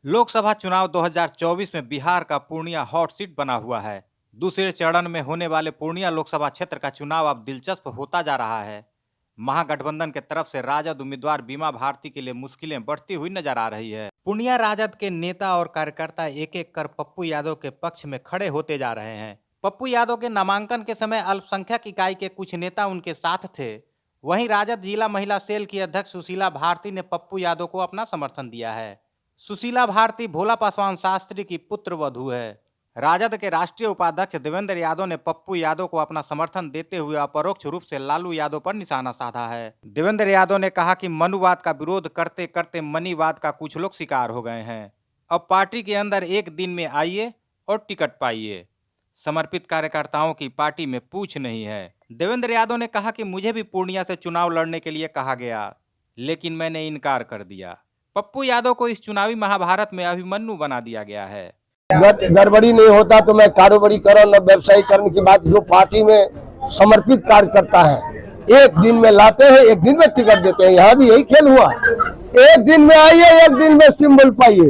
लोकसभा चुनाव 2024 में बिहार का पूर्णिया हॉट सीट बना हुआ है। दूसरे चरण में होने वाले पूर्णिया लोकसभा क्षेत्र का चुनाव अब दिलचस्प होता जा रहा है। महागठबंधन के तरफ से राजद उम्मीदवार बीमा भारती के लिए मुश्किलें बढ़ती हुई नजर आ रही है। पूर्णिया राजद के नेता और कार्यकर्ता एक एक कर पप्पू यादव के पक्ष में खड़े होते जा रहे हैं। पप्पू यादव के नामांकन के समय अल्पसंख्यक इकाई के कुछ नेता उनके साथ थे। वहीं राजद जिला महिला सेल की अध्यक्ष सुशीला भारती ने पप्पू यादव को अपना समर्थन दिया है। सुशीला भारती भोला पासवान शास्त्री की पुत्र वधू है। राजद के राष्ट्रीय उपाध्यक्ष देवेंद्र यादव ने पप्पू यादव को अपना समर्थन देते हुए अपरोक्ष रूप से लालू यादव पर निशाना साधा है। देवेंद्र यादव ने कहा कि मनुवाद का विरोध करते करते मनीवाद का कुछ लोग शिकार हो गए हैं। अब पार्टी के अंदर एक दिन में आइए और टिकट पाइए। समर्पित कार्यकर्ताओं की पार्टी में पूछ नहीं है। देवेंद्र यादव ने कहा कि मुझे भी पूर्णिया से चुनाव लड़ने के लिए कहा गया, लेकिन मैंने इनकार कर दिया। पप्पू यादव को इस चुनावी महाभारत में अभिमन्यु बना दिया गया है। गड़बड़ी नहीं होता तो मैं कारोबारी करो न व्यवसायी करने की बात। जो पार्टी में समर्पित कार्य करता है, एक दिन में लाते हैं, एक दिन में टिकट देते हैं। यहाँ भी यही खेल हुआ। एक दिन में आइए, एक दिन में सिंबल पाइए।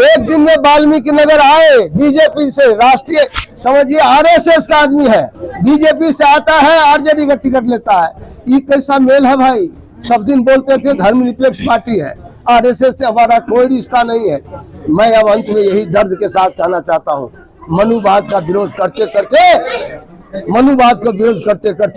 एक दिन में वाल्मीकि नगर आए, बीजेपी से राष्ट्रीय समझिए आरएसएस का आदमी है, बीजेपी से आता है, आरजेडी का टिकट लेता है। ये कैसा मेल है भाई? सब दिन बोलते थे धर्मनिरपेक्ष पार्टी है, आरएसएस से हमारा कोई रिश्ता नहीं है। मैं अब अंत में यही दर्द के साथ कहना चाहता हूँ, मनुवाद का विरोध करते करते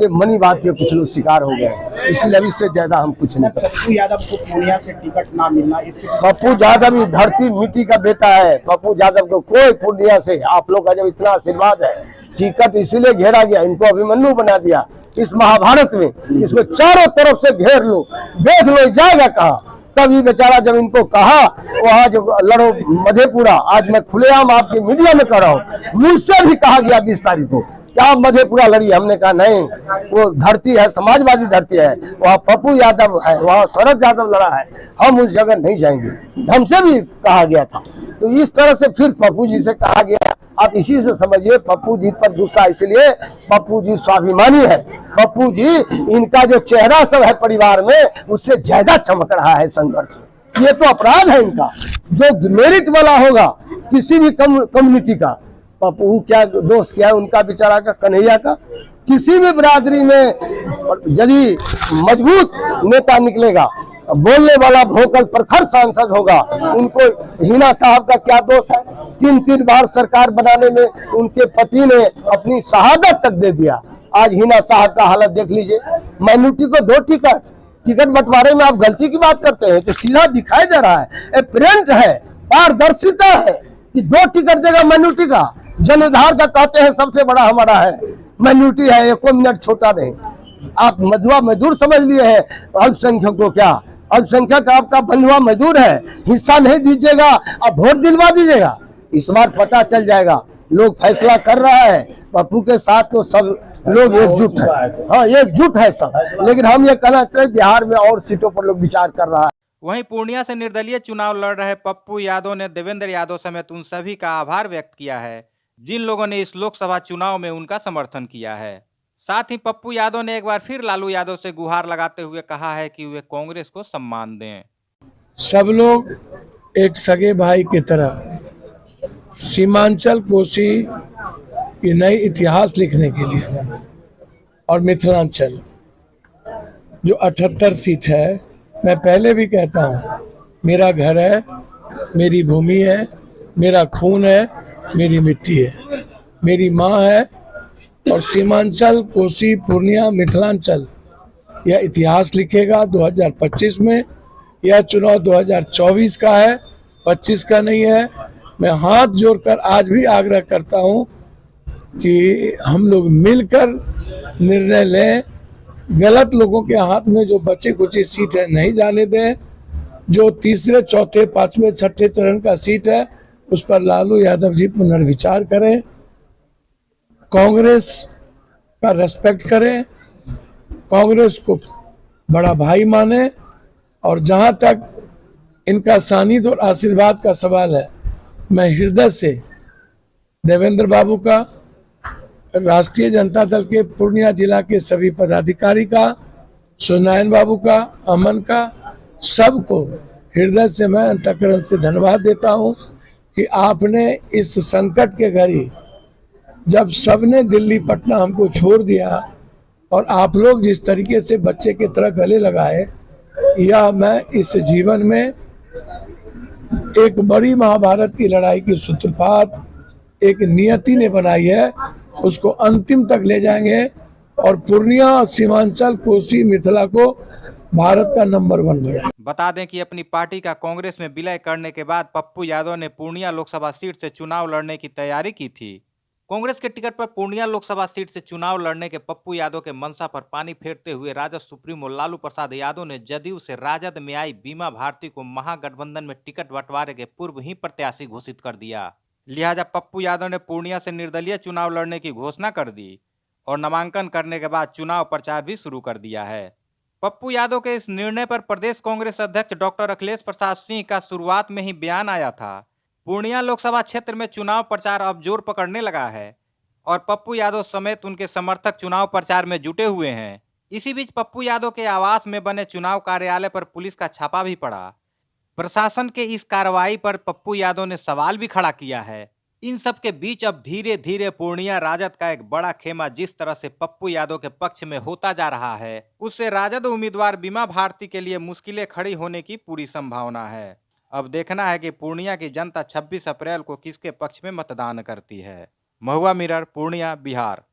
मनीवाद के कुछ लोग शिकार हो गए। इसलिए अब इससे ज्यादा हम कुछ नहीं करते। पप्पू यादव को पूर्णिया से टिकट ना मिलना, इसके पप्पू यादव ही धरती मिट्टी का बेटा है। पप्पू यादव को कोई पूर्णिया से, आप लोग का जब इतना आशीर्वाद है, टिकट इसीलिए घेरा गया, इनको अभिमन्यु बना दिया इस महाभारत में। इसको चारों तरफ से घेर लो, देख लो जाएगा कहाँ। तभी बेचारा जब इनको कहा वहाँ जो लड़ो मधेपुरा, आज मैं खुलेआम आपके मीडिया में कर रहा हूँ, मुझसे भी कहा गया 20 तारीख को क्या आप मधेपुरा लड़िए। हमने कहा नहीं, वो धरती है, समाजवादी धरती है, वहाँ पप्पू यादव है, वहाँ शरद यादव लड़ा है, हम उस जगह नहीं जाएंगे। हमसे भी कहा गया था। तो इस तरह से फिर पप्पू जी से कहा गया। आप इसी से समझिए पप्पू जी पर गुस्सा, इसलिए पप्पू जी स्वाभिमानी है। पप्पू जी, इनका जो चेहरा सब है परिवार में, उससे ज्यादा चमक रहा है संघर्ष। ये तो अपराध है इनका। जो मेरिट वाला होगा किसी भी कम्युनिटी का, पप्पू क्या दोष क्या है उनका बेचारा का, कन्हैया का, किसी भी बिरादरी में यदि मजबूत नेता निकलेगा, बोलने वाला भोकल प्रखर सांसद होगा, उनको हिना साहब का क्या दोष है? 3 बार सरकार बनाने में उनके पति ने अपनी शहादत तक दे दिया। आज हिना साहब का हालत देख लीजिए। माइनॉरिटी को 2 टिकट बंटवारे में आप गलती की बात करते हैं, तो सीधा दिखाई दे रहा है, एपरेंट है, पारदर्शिता है कि 2 टिकट देगा माइनॉरिटी का। जनाधार का कहते हैं सबसे बड़ा हमारा है, माइनॉरिटी है, 1 मिनट छोटा नहीं। आप मधुआ मजदूर समझ लिए हैं अल्पसंख्यक को। क्या अल्पसंख्यक आपका बंधुआ मजदूर है? हिस्सा नहीं दीजिएगा, अब वोट दिलवा दीजिएगा। इस बार पता चल जाएगा, लोग फैसला कर रहा है। पप्पू के साथ तो सब लोग एकजुट है, हाँ एकजुट है सब। लेकिन हम ये कहना चाहते हैं बिहार में और सीटों पर लोग विचार कर रहा है। वहीं पूर्णिया से निर्दलीय चुनाव लड़ रहे पप्पू यादव ने देवेंद्र यादव समेत उन सभी का आभार व्यक्त किया है जिन लोगों ने इस लोकसभा चुनाव में उनका समर्थन किया है। साथ ही पप्पू यादव ने एक बार फिर लालू यादव से गुहार लगाते हुए कहा है कि वे कांग्रेस को सम्मान दें। सब लोग एक सगे भाई की तरह सीमांचल कोसी की नई इतिहास लिखने के लिए, और मिथिलांचल जो 78 सीट है, मैं पहले भी कहता हूँ, मेरा घर है, मेरी भूमि है, मेरा खून है, मेरी मिट्टी है, मेरी माँ है। और सीमांचल कोसी पूर्णिया मिथिलांचल यह इतिहास लिखेगा 2025 में। यह चुनाव 2024 का है, 25 का नहीं है। मैं हाथ जोड़कर आज भी आग्रह करता हूं कि हम लोग मिलकर निर्णय लें। गलत लोगों के हाथ में जो बचे कुछ सीट है नहीं जाने दें। जो तीसरे, चौथे, 5वें, 6ठे चरण का सीट है उस पर लालू यादव जी पुनर्विचार करें, कांग्रेस का रेस्पेक्ट करें, कांग्रेस को बड़ा भाई माने। और जहां तक इनका सानिध्य और आशीर्वाद का सवाल है, मैं हृदय से देवेंद्र बाबू का, राष्ट्रीय जनता दल के पूर्णिया जिला के सभी पदाधिकारी का, सुनायन बाबू का, अमन का, सबको हृदय से मैं अंतःकरण से धन्यवाद देता हूं कि आपने इस संकट के घड़ी, जब सबने दिल्ली पटना हमको छोड़ दिया और आप लोग जिस तरीके से बच्चे की तरह गले लगाए, यह मैं इस जीवन में एक बड़ी महाभारत की लड़ाई की सूत्रपात एक नियति ने बनाई है, उसको अंतिम तक ले जाएंगे और पूर्णिया, सीमांचल, कोसी, मिथिला को भारत का नंबर 1 बनाएंगे। बता दें कि अपनी पार्टी का कांग्रेस में विलय करने के बाद पप्पू यादव ने पूर्णिया लोकसभा सीट से चुनाव लड़ने की तैयारी की थी। कांग्रेस के टिकट पर पूर्णिया लोकसभा सीट से चुनाव लड़ने के पप्पू यादव के मंशा पर पानी फेरते हुए राजद सुप्रीमो लालू प्रसाद यादव ने जदयू से राजद में आई बीमा भारती को महागठबंधन में टिकट बंटवारे के पूर्व ही प्रत्याशी घोषित कर दिया। लिहाजा पप्पू यादव ने पूर्णिया से निर्दलीय चुनाव लड़ने की घोषणा कर दी और नामांकन करने के बाद चुनाव प्रचार भी शुरू कर दिया है। पप्पू यादव के इस निर्णय पर प्रदेश कांग्रेस अध्यक्ष डॉक्टर अखिलेश प्रसाद सिंह का शुरुआत में ही बयान आया था। पूर्णिया लोकसभा क्षेत्र में चुनाव प्रचार अब जोर पकड़ने लगा है और पप्पू यादव समेत उनके समर्थक चुनाव प्रचार में जुटे हुए हैं। इसी बीच पप्पू यादव के आवास में बने चुनाव कार्यालय पर पुलिस का छापा भी पड़ा। प्रशासन के इस कार्रवाई पर पप्पू यादव ने सवाल भी खड़ा किया है। इन सब के बीच अब धीरे धीरे पूर्णिया राजद का एक बड़ा खेमा जिस तरह से पप्पू यादव के पक्ष में होता जा रहा है, उससे राजद उम्मीदवार बीमा भारती के लिए मुश्किलें खड़ी होने की पूरी संभावना है। अब देखना है कि पूर्णिया की जनता 26 अप्रैल को किसके पक्ष में मतदान करती है। महुआ मिरर, पूर्णिया, बिहार।